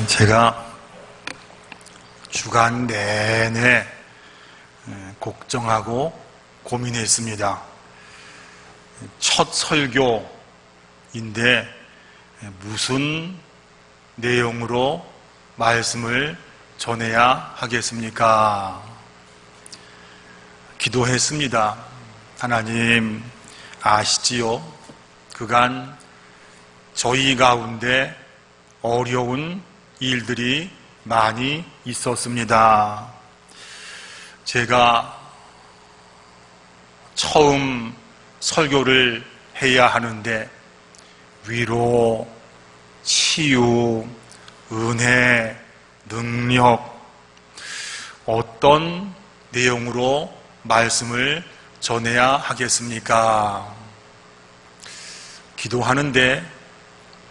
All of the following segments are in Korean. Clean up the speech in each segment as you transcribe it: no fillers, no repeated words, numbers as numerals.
제가 주간 내내 걱정하고 고민했습니다. 첫 설교인데 무슨 내용으로 말씀을 전해야 하겠습니까? 기도했습니다. 하나님 아시지요? 그간 저희 가운데 어려운 일들이 많이 있었습니다. 제가 처음 설교를 해야 하는데 위로, 치유, 은혜, 능력, 어떤 내용으로 말씀을 전해야 하겠습니까? 기도하는데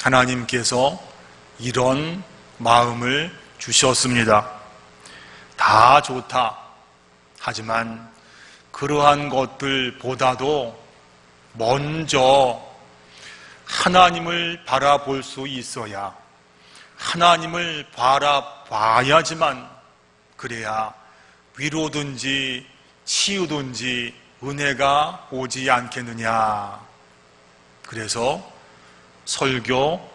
하나님께서 이런 마음을 주셨습니다. 다 좋다. 하지만 그러한 것들보다도 먼저 하나님을 바라볼 수 있어야, 하나님을 바라봐야지만 그래야 위로든지 치유든지 은혜가 오지 않겠느냐. 그래서 설교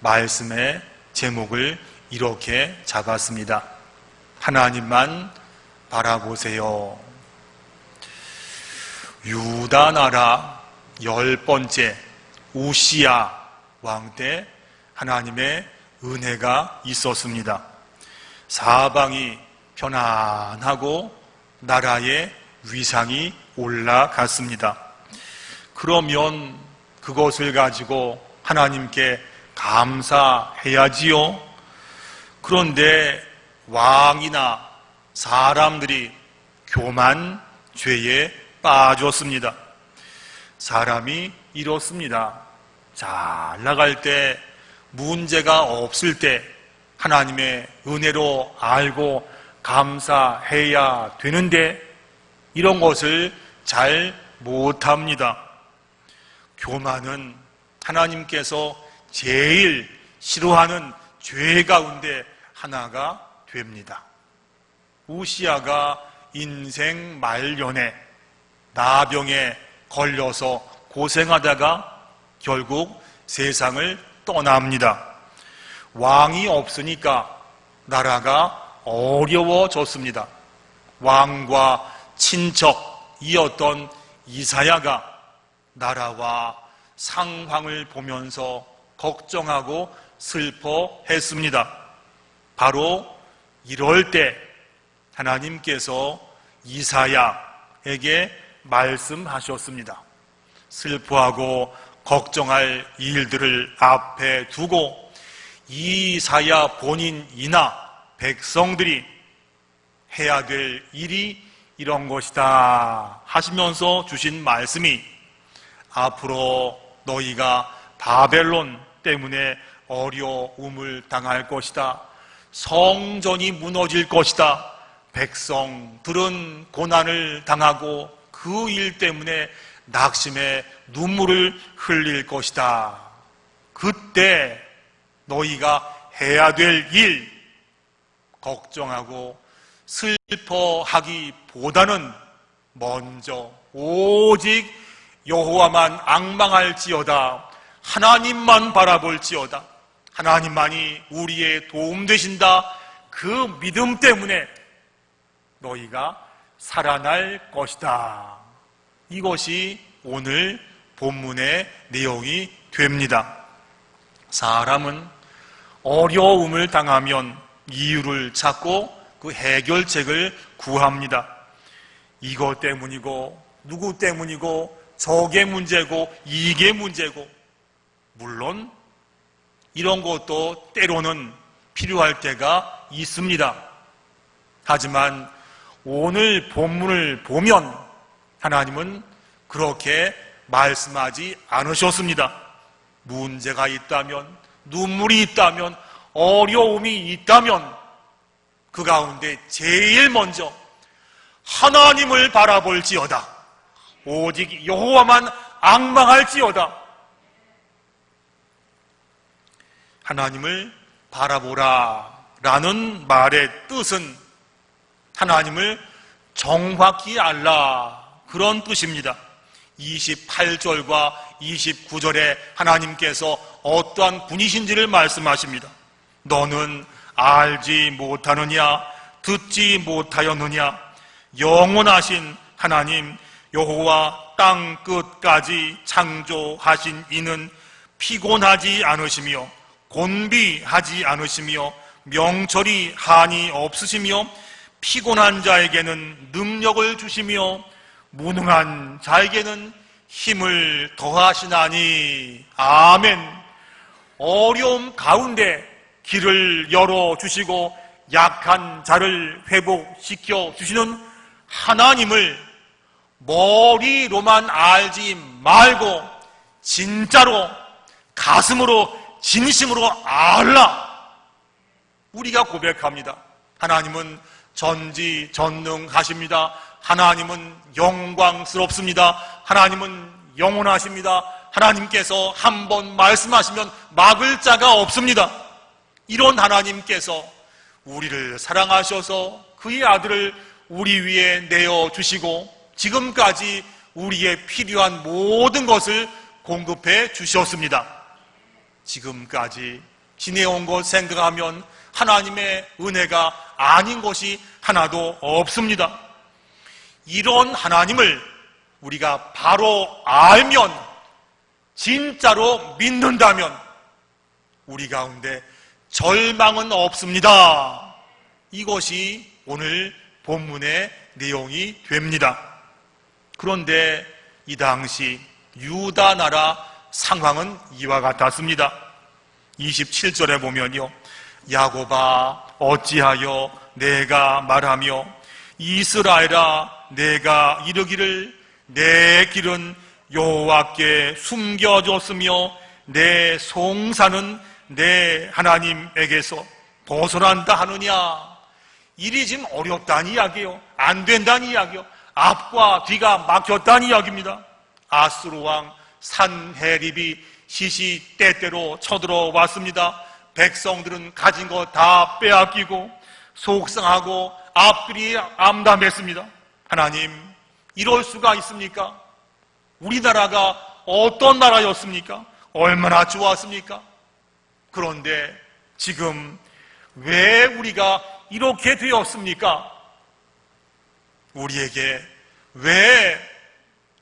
말씀의 제목을 이렇게 잡았습니다. 하나님만 바라보세요. 유다 나라 10번째 우시야 왕 때 하나님의 은혜가 있었습니다. 사방이 편안하고 나라의 위상이 올라갔습니다. 그러면 그것을 가지고 하나님께 감사해야지요. 그런데 왕이나 사람들이 교만, 죄에 빠졌습니다. 사람이 이렇습니다. 잘 나갈 때, 문제가 없을 때 하나님의 은혜로 알고 감사해야 되는데 이런 것을 잘 못합니다. 교만은 하나님께서 제일 싫어하는 죄 가운데 하나가 됩니다. 우시야가 인생 말년에 나병에 걸려서 고생하다가 결국 세상을 떠납니다. 왕이 없으니까 나라가 어려워졌습니다. 왕과 친척이었던 이사야가 나라와 상황을 보면서 걱정하고 슬퍼했습니다. 바로 이럴 때 하나님께서 이사야에게 말씀하셨습니다. 슬퍼하고 걱정할 일들을 앞에 두고 이사야 본인이나 백성들이 해야 될 일이 이런 것이다 하시면서 주신 말씀이 앞으로 너희가 바벨론 때문에 어려움을 당할 것이다. 성전이 무너질 것이다. 백성들은 고난을 당하고 그 일 때문에 낙심의 눈물을 흘릴 것이다. 그때 너희가 해야 될 일, 걱정하고 슬퍼하기보다는 먼저 오직 여호와만 앙망할지어다. 하나님만 바라볼지어다. 하나님만이 우리의 도움 되신다. 그 믿음 때문에 너희가 살아날 것이다. 이것이 오늘 본문의 내용이 됩니다. 사람은 어려움을 당하면 이유를 찾고 그 해결책을 구합니다. 이것 때문이고 누구 때문이고 저게 문제고 이게 문제고, 물론 이런 것도 때로는 필요할 때가 있습니다. 하지만 오늘 본문을 보면 하나님은 그렇게 말씀하지 않으셨습니다. 문제가 있다면, 눈물이 있다면, 어려움이 있다면 그 가운데 제일 먼저 하나님을 바라볼지어다. 오직 여호와만 앙망할지어다. 하나님을 바라보라 라는 말의 뜻은 하나님을 정확히 알라, 그런 뜻입니다. 28절과 29절에 하나님께서 어떠한 분이신지를 말씀하십니다. 너는 알지 못하느냐, 듣지 못하였느냐. 영원하신 하나님 여호와 땅 끝까지 창조하신 이는 피곤하지 않으시며 곤비하지 않으시며 명철이 한이 없으시며 피곤한 자에게는 능력을 주시며 무능한 자에게는 힘을 더하시나니. 아멘. 어려움 가운데 길을 열어주시고 약한 자를 회복시켜 주시는 하나님을 머리로만 알지 말고 진짜로 가슴으로 진심으로 알라. 우리가 고백합니다. 하나님은 전지전능하십니다. 하나님은 영광스럽습니다. 하나님은 영원하십니다. 하나님께서 한번 말씀하시면 막을 자가 없습니다. 이런 하나님께서 우리를 사랑하셔서 그의 아들을 우리 위에 내어주시고 지금까지 우리의 필요한 모든 것을 공급해 주셨습니다. 지금까지 지내온 것 생각하면 하나님의 은혜가 아닌 것이 하나도 없습니다. 이런 하나님을 우리가 바로 알면, 진짜로 믿는다면 우리 가운데 절망은 없습니다. 이것이 오늘 본문의 내용이 됩니다. 그런데 이 당시 유다 나라 상황은 이와 같았습니다. 27절에 보면요, 야곱아 어찌하여 내가 말하며 이스라엘아 내가 이르기를 내 길은 여호와께 숨겨졌으며 내 송사는 내 하나님에게서 벗어난다 하느냐. 일이 지금 어렵다는 이야기예요. 안 된다는 이야기예요. 앞과 뒤가 막혔다는 이야기입니다. 아수르 왕 산헤립이 시시때때로 쳐들어왔습니다. 백성들은 가진 거 다 빼앗기고 속상하고 앞길이 암담했습니다. 하나님, 이럴 수가 있습니까? 우리나라가 어떤 나라였습니까? 얼마나 좋았습니까? 그런데 지금 왜 우리가 이렇게 되었습니까? 우리에게 왜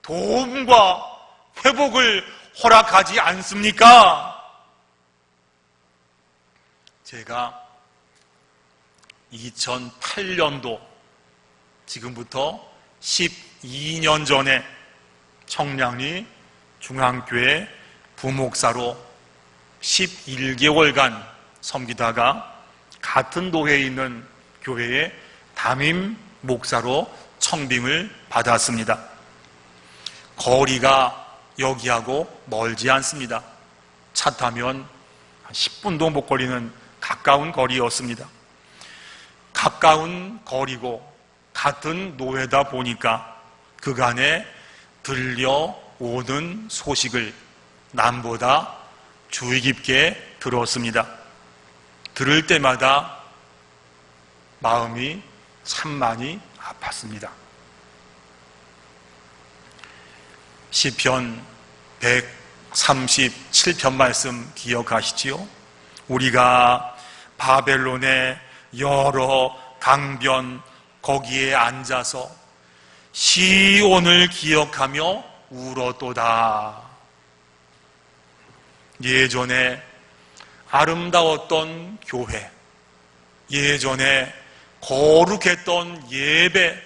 도움과 회복을 허락하지 않습니까? 제가 2008년도, 지금부터 12년 전에 청량리 중앙교회 부목사로 11개월간 섬기다가 같은 도회에 있는 교회의 담임 목사로 청빙을 받았습니다. 거리가 여기하고 멀지 않습니다. 차 타면 한 10분도 못 걸리는 가까운 거리였습니다. 가까운 거리고 같은 노회다 보니까 그간에 들려오는 소식을 남보다 주의 깊게 들었습니다. 들을 때마다 마음이 참 많이 아팠습니다. 시편 137편 말씀 기억하시지요? 우리가 바벨론의 여러 강변 거기에 앉아서 시온을 기억하며 울었도다. 예전에 아름다웠던 교회, 예전에 거룩했던 예배,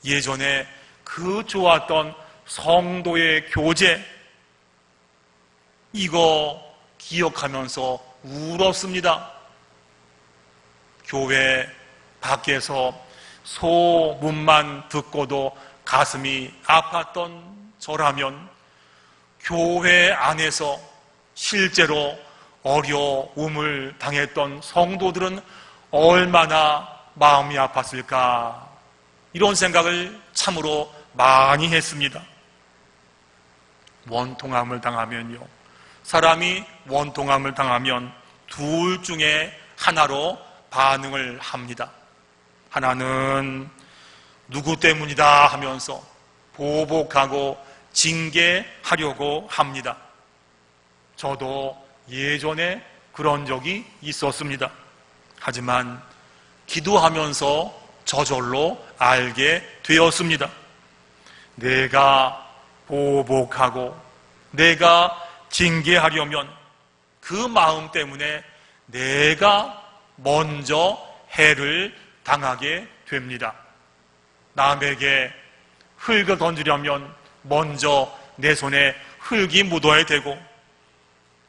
예전에 그 좋았던 성도의 교제, 이거 기억하면서 울었습니다. 교회 밖에서 소문만 듣고도 가슴이 아팠던 저라면 교회 안에서 실제로 어려움을 당했던 성도들은 얼마나 마음이 아팠을까, 이런 생각을 참으로 많이 했습니다. 원통함을 당하면요, 사람이 원통함을 당하면 둘 중에 하나로 반응을 합니다. 하나는 누구 때문이다 하면서 보복하고 징계하려고 합니다. 저도 예전에 그런 적이 있었습니다. 하지만 기도하면서 저절로 알게 되었습니다. 내가 보복하고 내가 징계하려면 그 마음 때문에 내가 먼저 해를 당하게 됩니다. 남에게 흙을 던지려면 먼저 내 손에 흙이 묻어야 되고,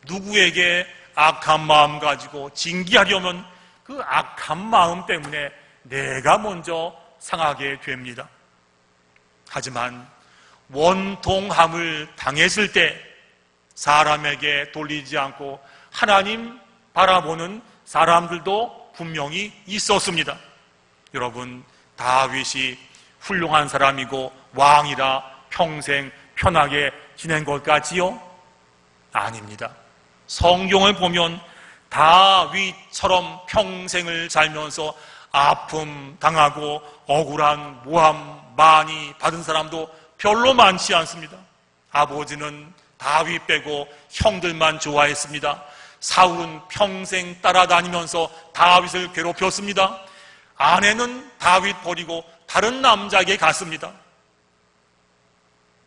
누구에게 악한 마음 가지고 징계하려면 그 악한 마음 때문에 내가 먼저 상하게 됩니다. 하지만 원통함을 당했을 때 사람에게 돌리지 않고 하나님 바라보는 사람들도 분명히 있었습니다. 여러분, 다윗이 훌륭한 사람이고 왕이라 평생 편하게 지낸 것 같지요? 아닙니다. 성경을 보면 다윗처럼 평생을 살면서 아픔 당하고 억울한 모함 많이 받은 사람도 별로 많지 않습니다. 아버지는 다윗 빼고 형들만 좋아했습니다. 사울은 평생 따라다니면서 다윗을 괴롭혔습니다. 아내는 다윗 버리고 다른 남자에게 갔습니다.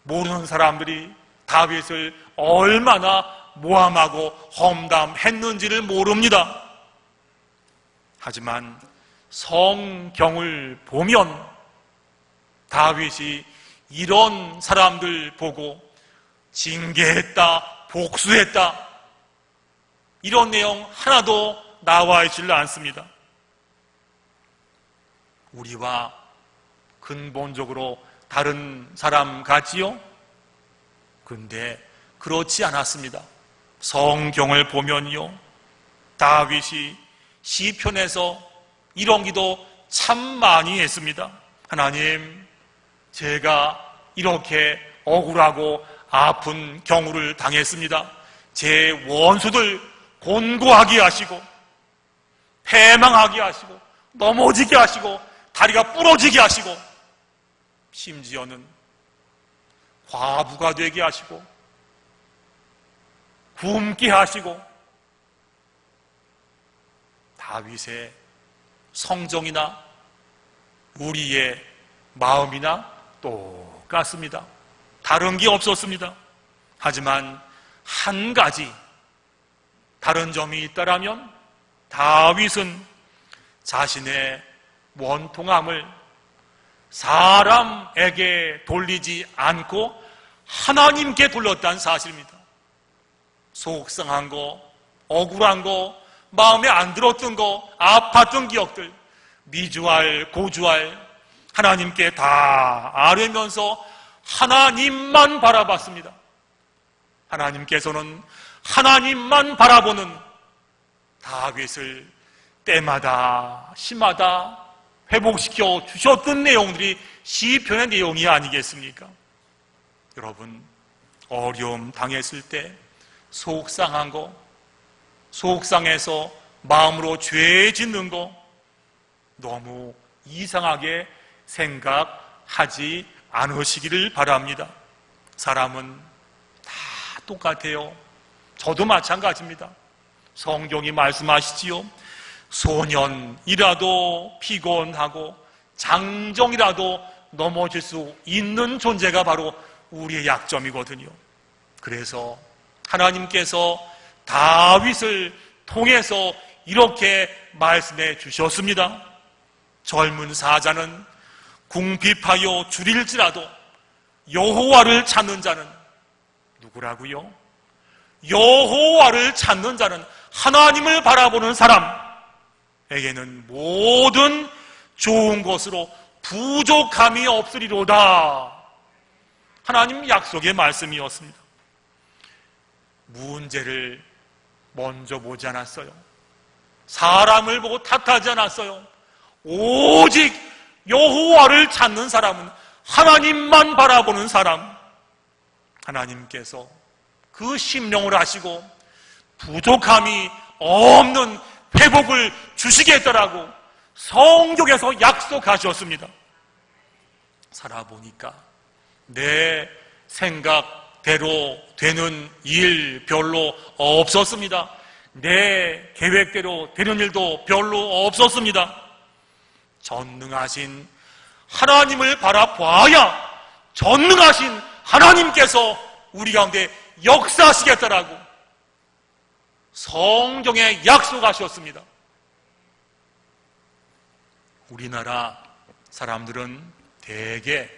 모르는 사람들이 다윗을 얼마나 모함하고 험담했는지를 모릅니다. 하지만 성경을 보면 다윗이 이런 사람들 보고 징계했다, 복수했다, 이런 내용 하나도 나와 있지 않습니다. 우리와 근본적으로 다른 사람 같지요? 근데 그렇지 않았습니다. 성경을 보면요, 다윗이 시편에서 이런 기도 참 많이 했습니다. 하나님, 제가 이렇게 억울하고 아픈 경우를 당했습니다. 제 원수들 곤고하게 하시고 패망하게 하시고 넘어지게 하시고 다리가 부러지게 하시고 심지어는 과부가 되게 하시고 굶게 하시고. 다윗의 성정이나 우리의 마음이나 똑같습니다. 다른 게 없었습니다. 하지만 한 가지 다른 점이 있다라면 다윗은 자신의 원통함을 사람에게 돌리지 않고 하나님께 돌렸다는 사실입니다. 속상한 거, 억울한 거, 마음에 안 들었던 거, 아팠던 기억들 미주알, 고주알 하나님께 다 아뢰면서 하나님만 바라봤습니다. 하나님께서는 하나님만 바라보는 다윗을 때마다 시마다 회복시켜 주셨던 내용들이 시편의 내용이 아니겠습니까? 여러분, 어려움 당했을 때 속상한 거, 속상해서 마음으로 죄 짓는 거 너무 이상하게 생각하지 않으시기를 바랍니다. 사람은 다 똑같아요. 저도 마찬가지입니다. 성경이 말씀하시지요, 소년이라도 피곤하고 장정이라도 넘어질 수 있는 존재가 바로 우리의 약점이거든요. 그래서 하나님께서 다윗을 통해서 이렇게 말씀해 주셨습니다. 젊은 사자는 궁핍하여 줄일지라도 여호와를 찾는 자는 누구라고요? 여호와를 찾는 자는, 하나님을 바라보는 사람에게는 모든 좋은 것으로 부족함이 없으리로다. 하나님 약속의 말씀이었습니다. 문제를 먼저 보지 않았어요. 사람을 보고 탓하지 않았어요. 오직 여호와를 찾는 사람은, 하나님만 바라보는 사람, 하나님께서 그 심령을 하시고 부족함이 없는 회복을 주시겠다라고 성경에서 약속하셨습니다. 살아보니까 내 생각대로 되는 일 별로 없었습니다. 내 계획대로 되는 일도 별로 없었습니다. 전능하신 하나님을 바라봐야 전능하신 하나님께서 우리 가운데 역사하시겠다라고 성경에 약속하셨습니다. 우리나라 사람들은 대개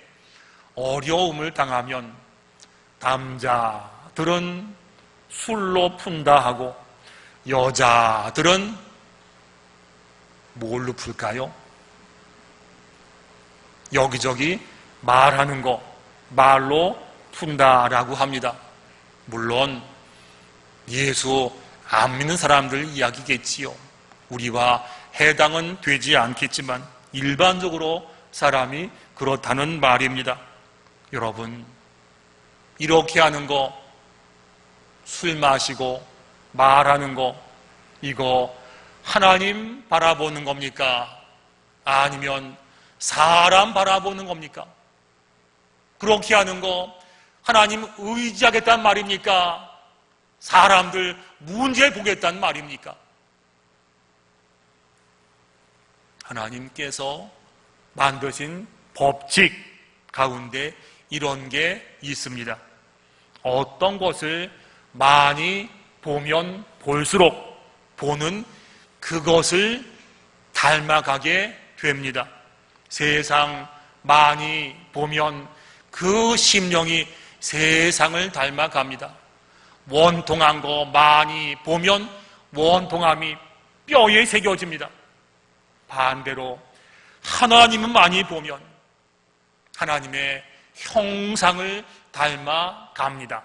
어려움을 당하면 남자들은 술로 푼다 하고 여자들은 뭘로 풀까요? 여기저기 말하는 거, 말로 푼다라고 합니다. 물론 예수 안 믿는 사람들 이야기겠지요. 우리와 해당은 되지 않겠지만 일반적으로 사람이 그렇다는 말입니다. 여러분, 이렇게 하는 거, 술 마시고 말하는 거, 이거 하나님 바라보는 겁니까? 아니면 사람 바라보는 겁니까? 그렇게 하는 거 하나님 의지하겠다는 말입니까? 사람들 문제 보겠다는 말입니까? 하나님께서 만드신 법칙 가운데 이런 게 있습니다. 어떤 것을 많이 보면 볼수록 보는 그것을 닮아가게 됩니다. 세상 많이 보면 그 심령이 세상을 닮아갑니다. 원통한 거 많이 보면 원통함이 뼈에 새겨집니다. 반대로 하나님은 많이 보면 하나님의 형상을 닮아갑니다.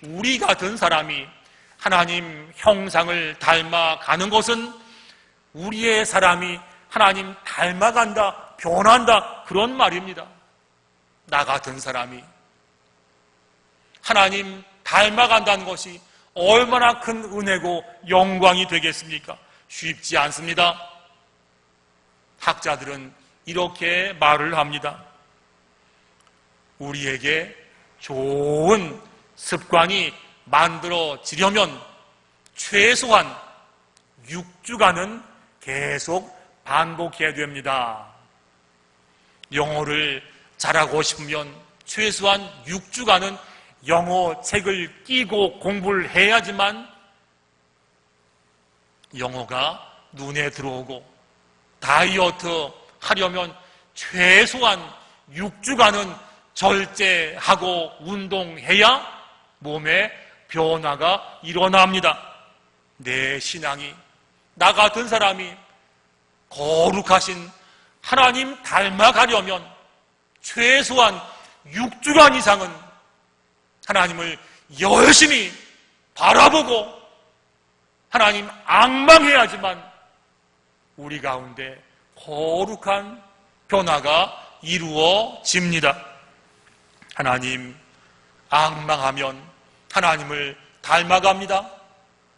우리 같은 사람이 하나님 형상을 닮아가는 것은 우리의 사람이 하나님 닮아간다, 변한다, 그런 말입니다. 나 같은 사람이 하나님 닮아간다는 것이 얼마나 큰 은혜고 영광이 되겠습니까? 쉽지 않습니다. 학자들은 이렇게 말을 합니다. 우리에게 좋은 습관이 만들어지려면 최소한 6주간은 계속 반복해야 됩니다. 영어를 잘하고 싶으면 최소한 6주간은 영어 책을 끼고 공부를 해야지만 영어가 눈에 들어오고, 다이어트 하려면 최소한 6주간은 절제하고 운동해야 몸에 변화가 일어납니다. 내 신앙이, 나 같은 사람이 거룩하신 하나님 닮아가려면 최소한 6주간 이상은 하나님을 열심히 바라보고 하나님 앙망해야지만 우리 가운데 거룩한 변화가 이루어집니다. 하나님 앙망하면 하나님을 닮아갑니다.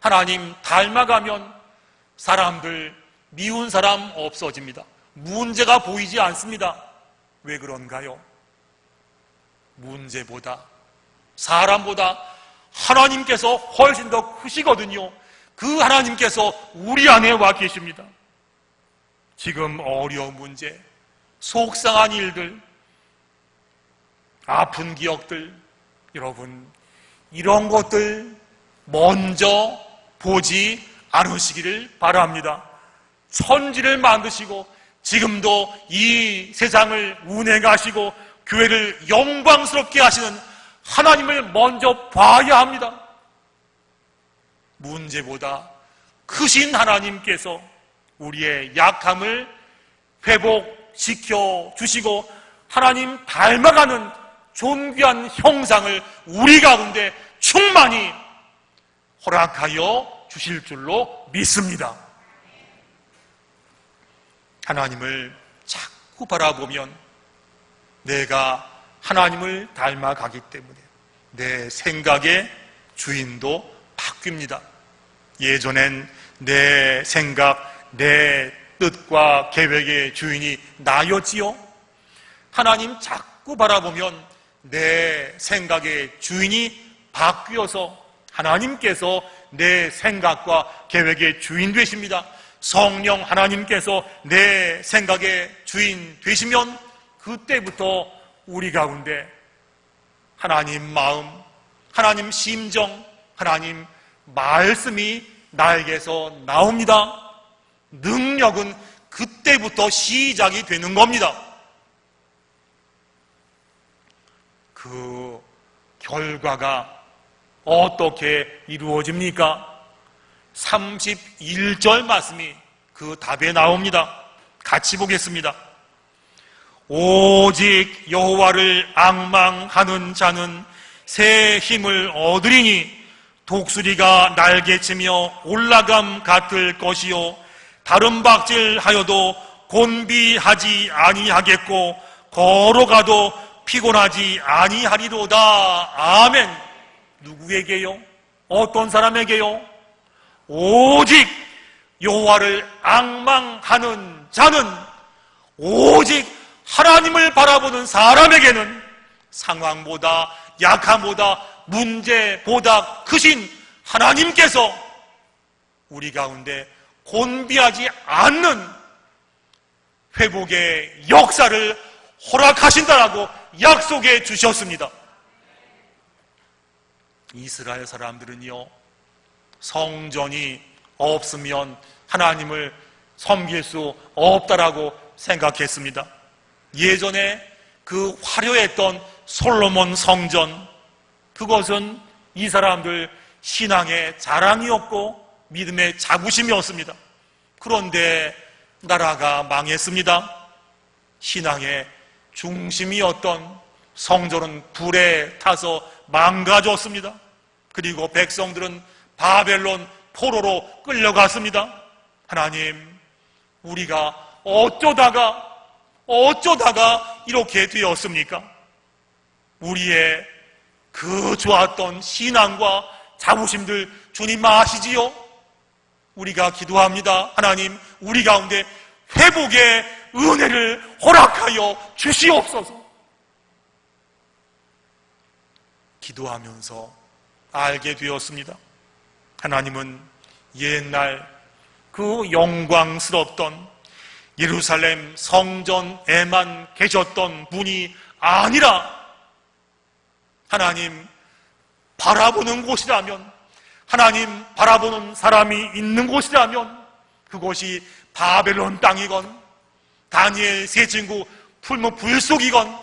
하나님 닮아가면 사람들 미운 사람 없어집니다. 문제가 보이지 않습니다. 왜 그런가요? 문제보다, 사람보다 하나님께서 훨씬 더 크시거든요. 그 하나님께서 우리 안에 와 계십니다. 지금 어려운 문제, 속상한 일들, 아픈 기억들, 여러분 이런 것들 먼저 보지 않으시기를 바랍니다. 천지를 만드시고 지금도 이 세상을 운행하시고 교회를 영광스럽게 하시는 하나님을 먼저 봐야 합니다. 문제보다 크신 하나님께서 우리의 약함을 회복시켜 주시고 하나님 닮아가는 존귀한 형상을 우리 가운데 충만히 허락하여 주실 줄로 믿습니다. 하나님을 자꾸 바라보면 내가 하나님을 닮아가기 때문에 내 생각의 주인도 바뀝니다. 예전엔 내 생각, 내 뜻과 계획의 주인이 나였지요. 하나님 자꾸 바라보면 내 생각의 주인이 바뀌어서 하나님께서 내 생각과 계획의 주인 되십니다. 성령 하나님께서 내 생각의 주인 되시면 그때부터 우리 가운데 하나님 마음, 하나님 심정, 하나님 말씀이 나에게서 나옵니다. 능력은 그때부터 시작이 되는 겁니다. 그 결과가 어떻게 이루어집니까? 31절 말씀이 그 답에 나옵니다. 같이 보겠습니다. 오직 여호와를 앙망하는 자는 새 힘을 얻으리니 독수리가 날개치며 올라감 같을 것이요 다른 박질하여도 곤비하지 아니하겠고 걸어가도 피곤하지 아니하리로다. 아멘. 누구에게요? 어떤 사람에게요? 오직 여호와를 앙망하는 자는, 오직 하나님을 바라보는 사람에게는 상황보다, 약함보다, 문제보다 크신 하나님께서 우리 가운데 곤비하지 않는 회복의 역사를 허락하신다라고 약속해 주셨습니다. 이스라엘 사람들은요, 성전이 없으면 하나님을 섬길 수 없다라고 생각했습니다. 예전에 그 화려했던 솔로몬 성전, 그것은 이 사람들 신앙의 자랑이었고 믿음의 자부심이었습니다. 그런데 나라가 망했습니다. 신앙의 중심이었던 성전은 불에 타서 망가졌습니다. 그리고 백성들은 바벨론 포로로 끌려갔습니다. 하나님, 우리가 어쩌다가 이렇게 되었습니까? 우리의 그 좋았던 신앙과 자부심들 주님 아시지요? 우리가 기도합니다. 하나님, 우리 가운데 회복의 은혜를 허락하여 주시옵소서. 기도하면서 알게 되었습니다. 하나님은 옛날 그 영광스럽던 예루살렘 성전에만 계셨던 분이 아니라 하나님 바라보는 곳이라면, 하나님 바라보는 사람이 있는 곳이라면 그곳이 바벨론 땅이건, 다니엘 세 친구 풀무 불속이건,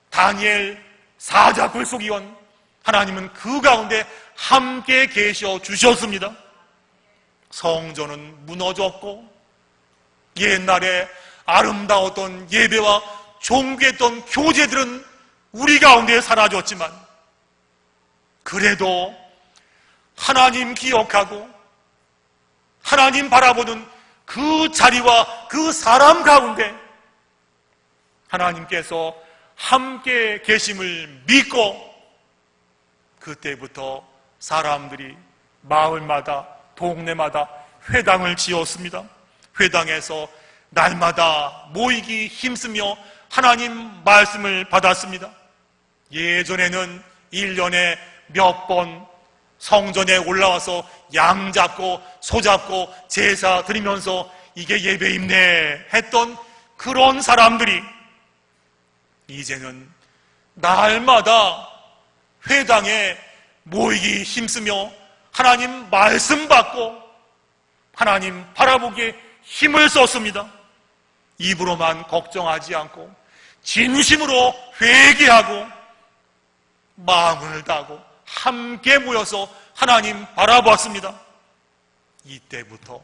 다니엘 사자 불속이건, 하나님은 그 가운데 함께 계셔 주셨습니다. 성전은 무너졌고 옛날에 아름다웠던 예배와 존귀했던 교제들은 우리 가운데 사라졌지만, 그래도 하나님 기억하고 하나님 바라보는 그 자리와 그 사람 가운데 하나님께서 함께 계심을 믿고, 그때부터 사람들이 마을마다 동네마다 회당을 지었습니다. 회당에서 날마다 모이기 힘쓰며 하나님 말씀을 받았습니다. 예전에는 1년에 몇 번 성전에 올라와서 양 잡고 소 잡고 제사 드리면서 이게 예배입네 했던 그런 사람들이 이제는 날마다 회당에 모이기 힘쓰며 하나님 말씀 받고 하나님 바라보기에 힘을 썼습니다. 입으로만 걱정하지 않고 진심으로 회개하고 마음을 다하고 함께 모여서 하나님 바라보았습니다. 이때부터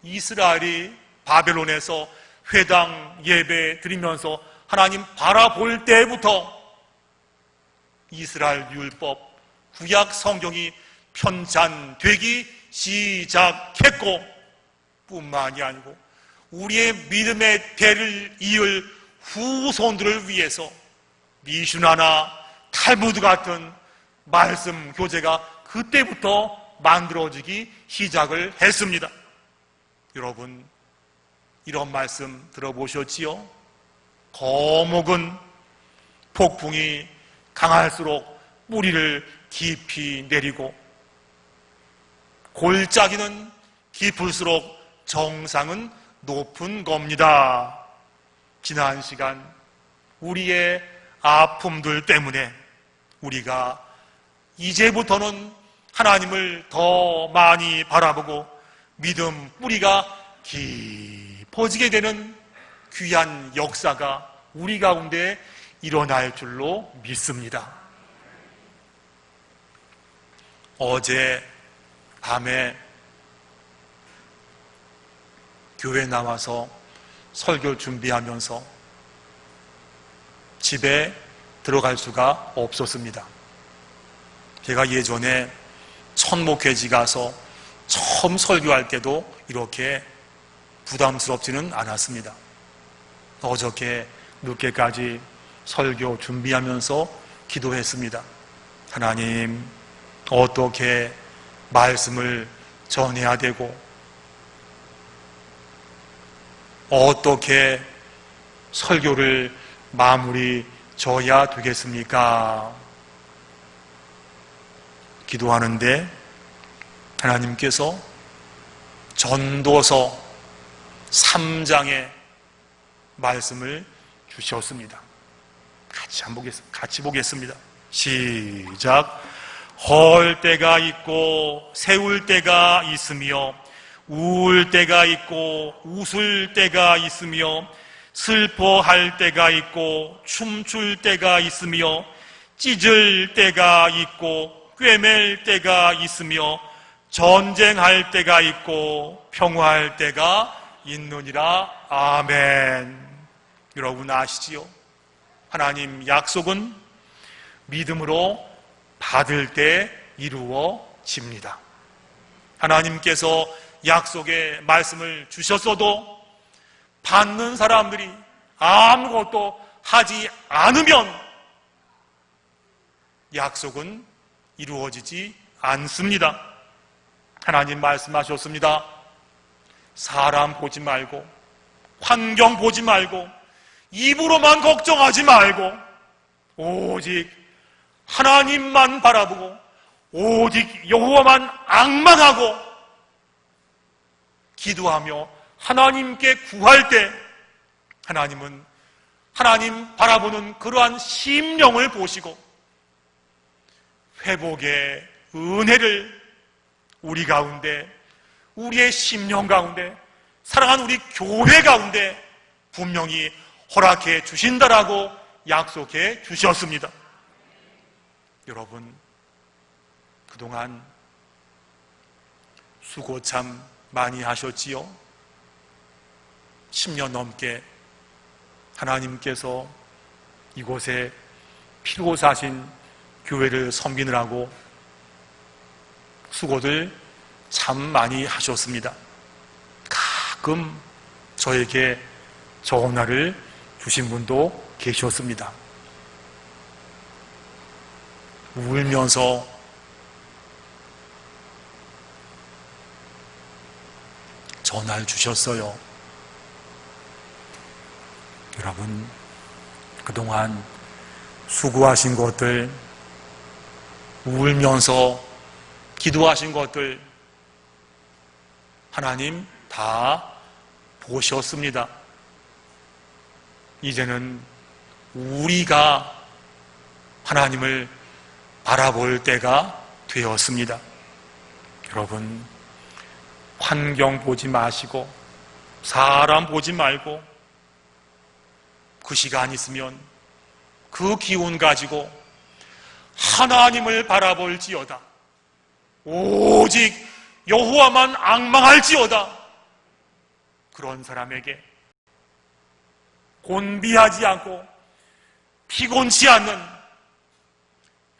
이스라엘이 바벨론에서 회당 예배 드리면서 하나님 바라볼 때부터 이스라엘 율법, 구약 성경이 편찬되기 시작했고, 뿐만이 아니고 우리의 믿음의 대를 이을 후손들을 위해서 미슈나나 탈무드 같은 말씀 교재가 그때부터 만들어지기 시작을 했습니다. 여러분, 이런 말씀 들어보셨지요? 거목은 폭풍이 강할수록 뿌리를 깊이 내리고 골짜기는 깊을수록 정상은 높은 겁니다. 지난 시간 우리의 아픔들 때문에 우리가 이제부터는 하나님을 더 많이 바라보고 믿음 뿌리가 깊어지게 되는 귀한 역사가 우리 가운데 일어날 줄로 믿습니다. 어제 밤에 교회 나와서 설교 준비하면서 집에 들어갈 수가 없었습니다. 제가 예전에 천목회지 가서 처음 설교할 때도 이렇게 부담스럽지는 않았습니다. 어저께 늦게까지 설교 준비하면서 기도했습니다. 하나님, 어떻게 말씀을 전해야 되고 어떻게 설교를 마무리 져야 되겠습니까? 기도하는데 하나님께서 전도서 3장의 말씀을 주셨습니다. 같이 보겠습니다. 시작. 헐 때가 있고 세울 때가 있으며 우울 때가 있고 웃을 때가 있으며 슬퍼할 때가 있고 춤출 때가 있으며 찢을 때가 있고 꿰맬 때가 있으며 전쟁할 때가 있고 평화할 때가 있느니라. 아멘. 여러분 아시지요? 하나님 약속은 믿음으로 받을 때 이루어집니다. 하나님께서 약속의 말씀을 주셨어도 받는 사람들이 아무것도 하지 않으면 약속은 이루어지지 않습니다. 하나님 말씀하셨습니다. 사람 보지 말고 환경 보지 말고 입으로만 걱정하지 말고 오직 하나님만 바라보고 오직 여호와만 앙망하고 기도하며 하나님께 구할 때 하나님은 하나님 바라보는 그러한 심령을 보시고 회복의 은혜를 우리 가운데, 우리의 심령 가운데, 사랑하는 우리 교회 가운데 분명히 허락해 주신다라고 약속해 주셨습니다. 여러분, 그동안 수고 참 많이 하셨지요? 10년 넘게 하나님께서 이곳에 피고 사신 교회를 섬기느라고 수고들 참 많이 하셨습니다. 가끔 저에게 전화를 주신 분도 계셨습니다. 울면서 전화를 주셨어요. 여러분, 그동안 수고하신 것들, 울면서 기도하신 것들 하나님 다 보셨습니다. 이제는 우리가 하나님을 바라볼 때가 되었습니다. 여러분, 환경 보지 마시고 사람 보지 말고 그 시간 있으면 그 기운 가지고 하나님을 바라볼지어다. 오직 여호와만 앙망할지어다. 그런 사람에게 곤비하지 않고 피곤치 않는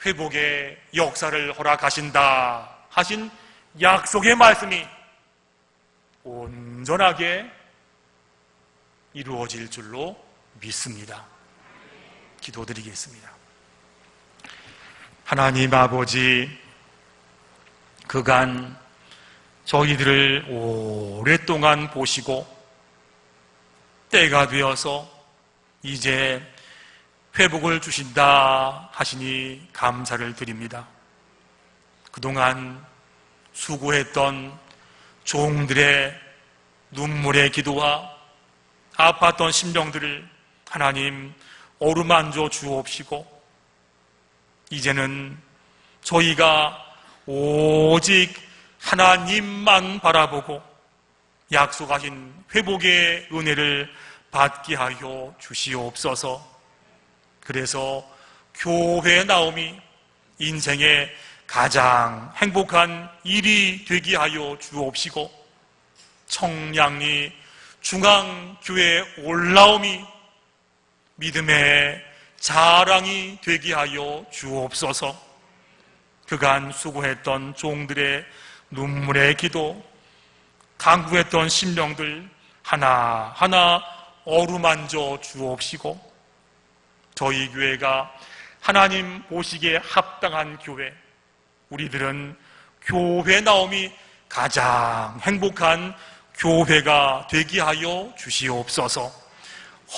회복의 역사를 허락하신다 하신 약속의 말씀이 온전하게 이루어질 줄로 믿습니다. 기도드리겠습니다. 하나님 아버지, 그간 저희들을 오랫동안 보시고 때가 되어서 이제 회복을 주신다 하시니 감사를 드립니다. 그동안 수고했던 종들의 눈물의 기도와 아팠던 심령들을 하나님 어루만져 주옵시고, 이제는 저희가 오직 하나님만 바라보고 약속하신 회복의 은혜를 받게 하여 주시옵소서. 그래서 교회 나옴이 인생의 가장 행복한 일이 되게 하여 주옵시고, 청량리 중앙교회 올라옴이 믿음의 자랑이 되게 하여 주옵소서. 그간 수고했던 종들의 눈물의 기도, 간구했던 심령들 하나하나 어루만져 주옵시고, 저희 교회가 하나님 보시기에 합당한 교회, 우리들은 교회 나옴이 가장 행복한 교회가 되게 하여 주시옵소서.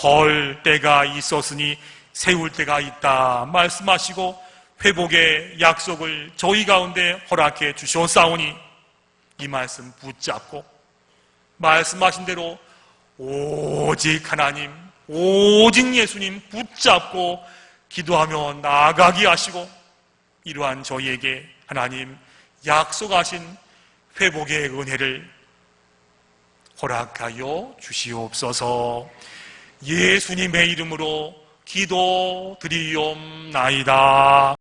헐 때가 있었으니 세울 때가 있다 말씀하시고 회복의 약속을 저희 가운데 허락해 주셨사오니 이 말씀 붙잡고 말씀하신 대로 오직 하나님, 오직 예수님 붙잡고 기도하며 나아가게 하시고, 이러한 저희에게 하나님 약속하신 회복의 은혜를 허락하여 주시옵소서. 예수님의 이름으로 기도드리옵나이다.